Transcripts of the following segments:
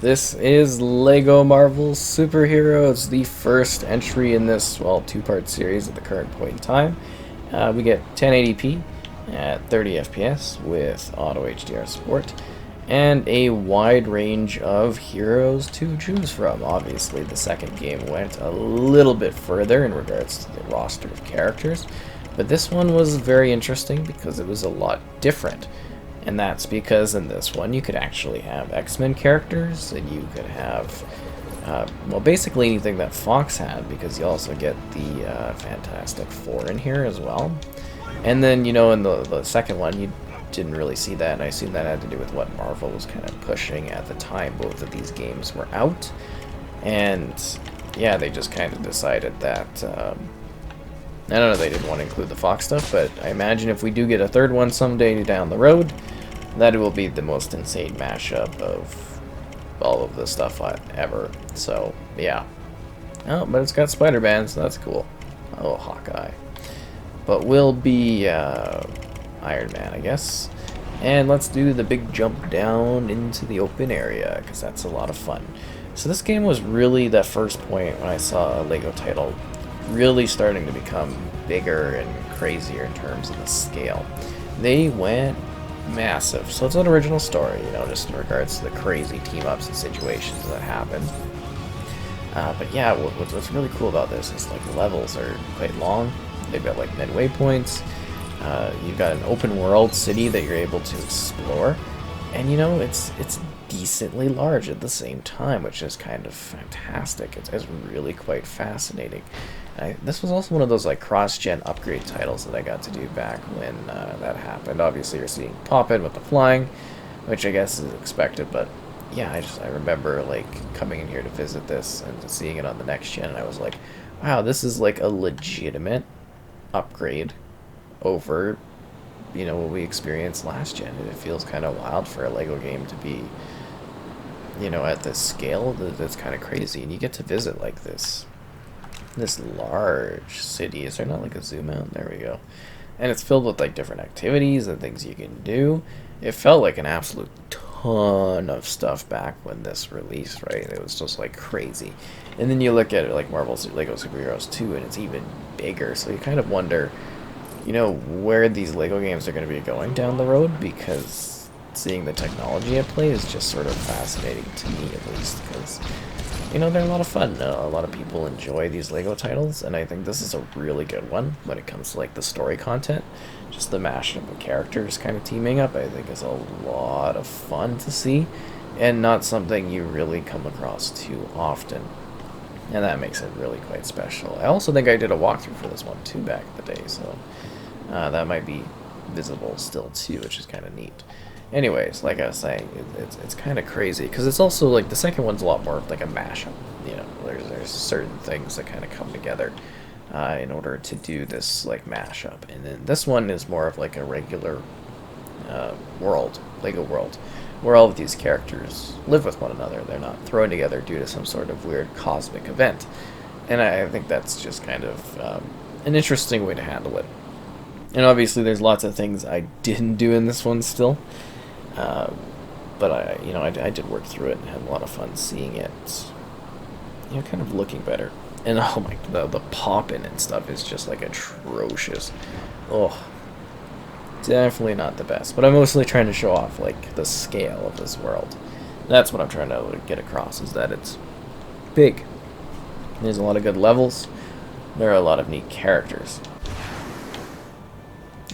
This is LEGO Marvel Superhero. It's the first entry in this, well, two-part series at the current point in time. We get 1080p at 30 FPS with Auto HDR support, and a wide range of heroes to choose from. Obviously, the second game went a little bit further in regards to the roster of characters, but this one was very interesting because it was a lot different. And that's because in this one you could actually have X-Men characters, and you could have, well, basically anything that Fox had, because you also get the Fantastic Four in here as well. And then, you know, in the second one, you didn't really see that, and I assume that had to do with what Marvel was kind of pushing at the time. Both of these games were out, and yeah, they just kind of decided that, I don't know, they didn't want to include the Fox stuff, but I imagine if we do get a third one someday down the road, that will be the most insane mashup of all of the stuff ever. So, yeah. Oh, but it's got Spider-Man, so that's cool. Oh, Hawkeye. But we'll be Iron Man, I guess. And let's do the big jump down into the open area, because that's a lot of fun. So this game was really the first point when I saw a LEGO title really starting to become bigger and crazier in terms of the scale. They went massive. So it's an original story, you know, just in regards to the crazy team-ups and situations that happen. But yeah, what's really cool about this is, like, the levels are quite long. They've got, like, midway points. You've got an open world city that you're able to explore. And, you know, it's decently large at the same time, which is kind of fantastic. It's really quite fascinating. This was also one of those, like, cross-gen upgrade titles that I got to do back when that happened. Obviously, you're seeing Poppin with the flying, which I guess is expected, but yeah, I remember, like, coming in here to visit this and seeing it on the next gen, and I was like, wow, this is like a legitimate upgrade over, you know, what we experienced last gen. And it feels kind of wild for a LEGO game to be, you know, at this scale. That's kind of crazy. And you get to visit, like, this large city. Is there not, like, a zoom out? There we go. And it's filled with, like, different activities and things you can do. It felt like an absolute ton of stuff back when this released, right? It was just, like, crazy. And then you look at it like Marvel's LEGO Superheroes 2, and it's even bigger. So you kind of wonder, you know, where these LEGO games are going to be going down the road, because seeing the technology at play is just sort of fascinating to me, at least, because, you know, they're a lot of fun. A lot of people enjoy these LEGO titles, and I think this is a really good one when it comes to, like, the story content. Just the mashup of characters kind of teaming up, I think, is a lot of fun to see, and not something you really come across too often. And that makes it really quite special. I also think I did a walkthrough for this one too back in the day, so that might be visible still too, which is kind of neat. Anyways, like I was saying, it's kind of crazy, because it's also, like, the second one's a lot more like a mashup. You know, there's certain things that kind of come together in order to do this, like, mashup. And then this one is more of like a regular world, LEGO world, where all of these characters live with one another. They're not thrown together due to some sort of weird cosmic event. And I think that's just kind of an interesting way to handle it. And obviously there's lots of things I didn't do in this one still. But I did work through it and had a lot of fun seeing it, you know, kind of looking better. And oh my, the Poppin and stuff is just, like, atrocious. Oh, definitely not the best. But I'm mostly trying to show off, like, the scale of this world. That's what I'm trying to get across, is that it's big. There's a lot of good levels. There are a lot of neat characters.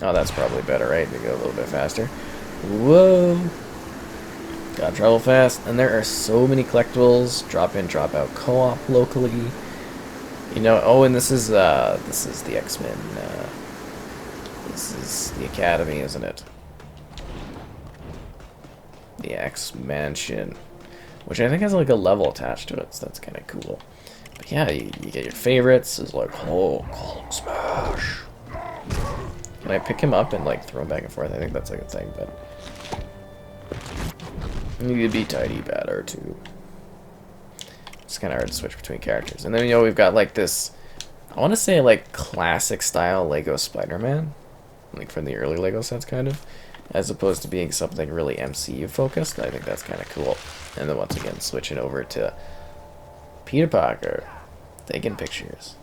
Oh, that's probably better, right? To go a little bit faster. Whoa! Gotta travel fast. And there are so many collectibles. Drop in, drop out co-op locally. You know, oh, and this is the X-Men. This is the Academy, isn't it? The X-Mansion. Which I think has, like, a level attached to it, so that's kind of cool. But yeah, you get your favorites. It's like, oh, Hulk smash. Can I pick him up and, like, throw him back and forth? I think that's, like, a thing, but you could be tidy batter too. It's kind of hard to switch between characters. And then, you know, we've got, like, this, I want to say, like, classic style Lego Spider-Man, like from the early Lego sets, kind of. as opposed to being something really MCU focused. I think that's kind of cool. And then once again, switching over to Peter Parker, taking pictures.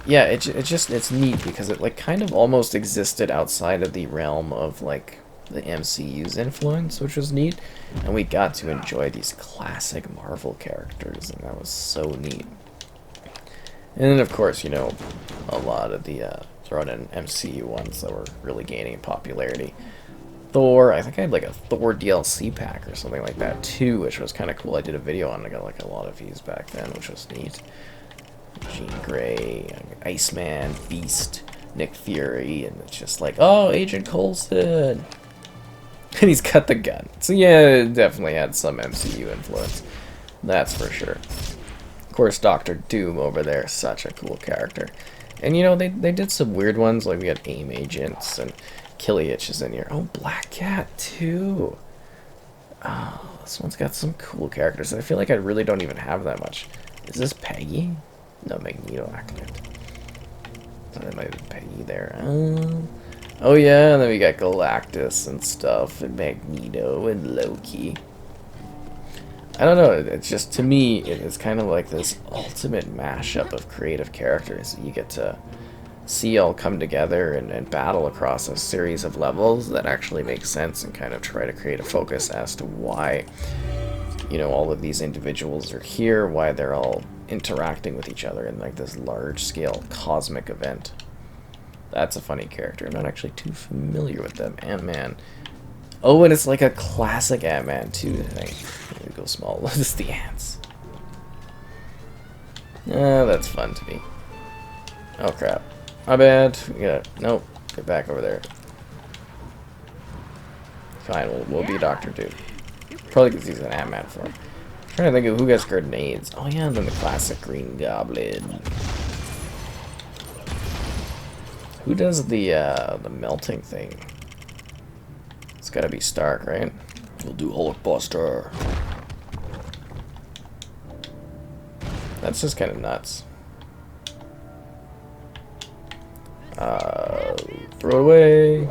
Yeah, it's neat because it like kind of almost existed outside of the realm of like the MCU's influence, which was neat, and we got to enjoy these classic Marvel characters, and that was so neat. And then of course, you know, a lot of the thrown in MCU ones that were really gaining popularity. Thor, I think I had like a Thor DLC pack or something like that too, which was kind of cool. I did a video on it, I got like a lot of views back then, which was neat. Jean Grey, Iceman, Beast, Nick Fury, and it's just like, oh, Agent Coulson! And he's got the gun. So yeah, it definitely had some MCU influence. That's for sure. Of course, Doctor Doom over there, such a cool character. And you know, they did some weird ones, like we had AIM agents, and Killiach is in here. Oh, Black Cat too! Oh, this one's got some cool characters. I feel like I really don't even have that much. Is this Peggy? No, Magneto activate. So that might be Peggy there. Oh yeah, and then we got Galactus and stuff, and Magneto and Loki. I don't know, it's just, to me, it's kind of like this ultimate mashup of creative characters. You get to see all come together and battle across a series of levels that actually make sense and kind of try to create a focus as to why, you know, all of these individuals are here, why they're all interacting with each other in like this large-scale cosmic event. That's a funny character. I'm not actually too familiar with them. Ant-Man. Oh, and it's like a classic Ant-Man 2 thing. Let me go small. Just the ants. That's fun to me. Oh crap. My bad. We gotta... Nope. Get back over there. Fine, we'll be Doctor Doom. Probably because he's an Ant-Man form. I'm trying to think of who gets grenades. Oh yeah, and then the classic Green Goblin. Who does the melting thing? It's gotta be Stark, right? We'll do Hulkbuster. That's just kind of nuts. Throw it away.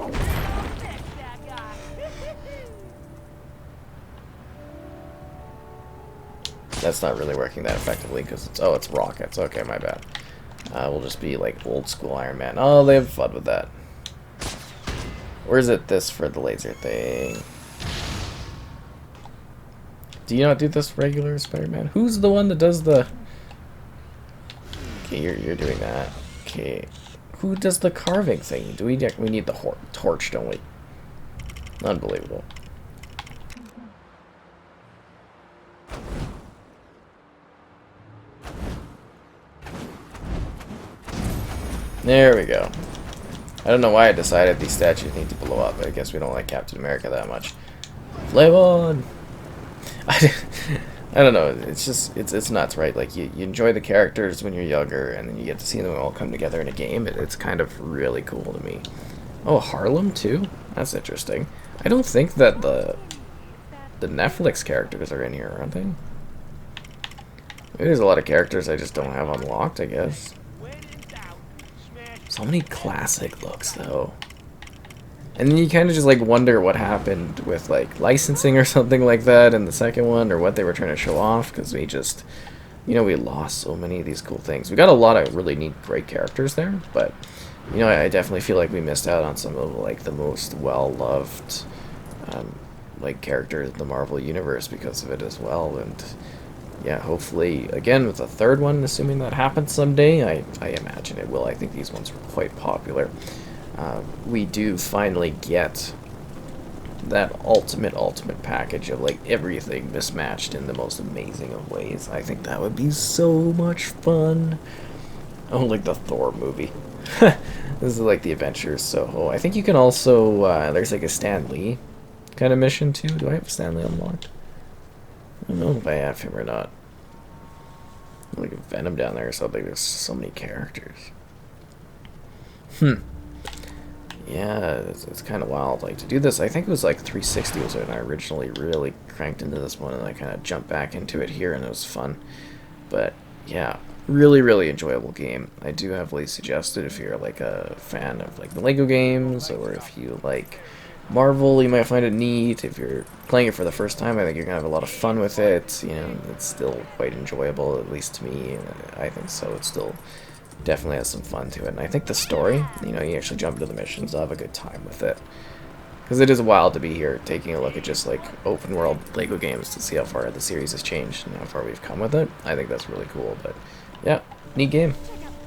That's not really working that effectively because it's, oh, it's rockets. Okay, my bad. We'll just be like old school Iron Man. Oh, they have fun with that. Or is it this for the laser thing? Do you not do this regular Spider-Man? Who's the one that does the... Okay, you're doing that. Okay. Who does the carving thing? Do we need the torch, don't we? Unbelievable. There we go. I don't know why I decided these statues need to blow up. I guess we don't like Captain America that much. Flame on! I don't know. It's just, it's nuts, right? Like, you enjoy the characters when you're younger, and then you get to see them all come together in a game. It's kind of really cool to me. Oh, Harlem, too? That's interesting. I don't think that the Netflix characters are in here, aren't they? Maybe there's a lot of characters I just don't have unlocked, I guess. So many classic looks, though. And then you kind of just, like, wonder what happened with, like, licensing or something like that in the second one, or what they were trying to show off, because we just, you know, we lost so many of these cool things. We got a lot of really neat, great characters there, but, you know, I definitely feel like we missed out on some of, like, the most well-loved, like, characters in the Marvel Universe because of it as well, and... yeah, hopefully, again, with the third one, assuming that happens someday, I imagine it will. I think these ones were quite popular. We do finally get that ultimate package of, like, everything mismatched in the most amazing of ways. I think that would be so much fun. Oh, like the Thor movie. This is like the Adventures Soho. I think you can also, there's like a Stan Lee kind of mission, too. Do I have Stan Lee unlocked? I don't know if I have him or not. Like a Venom down there or something. There's so many characters. Yeah, it's kind of wild. Like, to do this, I think it was like 360 was when I originally really cranked into this one, and I kind of jumped back into it here, and it was fun. But, yeah, really, really enjoyable game. I do heavily suggest it if you're like a fan of like the Lego games, or if you like Marvel, you might find it neat. If you're playing it for the first time, I think you're gonna have a lot of fun with it. You know, it's still quite enjoyable, at least to me. I think so. It still definitely has some fun to it, and I think the story, you know, you actually jump into the missions, I'll have a good time with it. Because it is wild to be here, taking a look at just like open world Lego games to see how far the series has changed and how far we've come with it. I think that's really cool, but yeah, neat game.